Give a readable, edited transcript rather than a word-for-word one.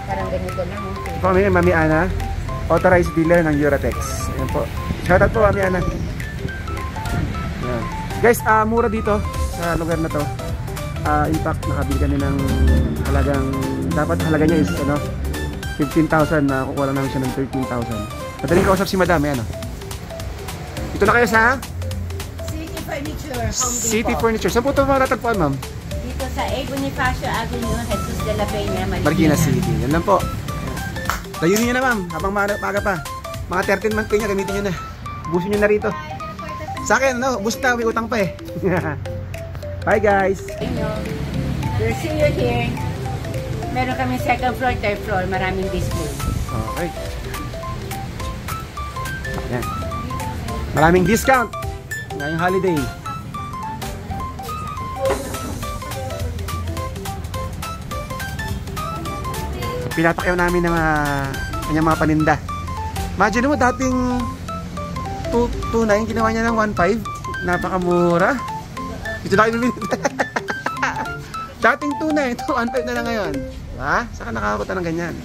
Parang ganito lang. Ito kami, Mami Ana, authorized dealer ng Uratex. Ayan po. Shoutout po, Mami Ana. Ayan. Guys, mura dito sa lugar na to. In fact, nakabili kami ng halagang, dapat halaga niya is 15,000, na kukuha lang namin siya ng 13,000. Madaling kausap si Madam, ano? Ito na kayo sa City Furniture, Home Depot. City Furniture. Saan po ito matatagpuan, ma'am? Dito sa A. Bonifacio Avenue, Jesus de la Peña, Marikina City. Yan lang po. Layunin nyo na, ma'am. Habang maaga pa. Mga 13 month pay niya, gamitin nyo na. Busin nyo na rito. Sa akin, bus na. May utang pa eh. Bye, guys. We'll see you here. Meron kami second floor, third floor. Maraming display. Okay. Yan. Maraming discount ngayong holiday. Pinapakyaw namin ng kanyang mga paninda. Imagine mo, dating 2.9, ginawa niya ng 1.5. Napakamura. Ito na kayo bibili. Dating 2.9, 1.5 na lang ngayon. Ha? Saka nakakakuta ng ganyan.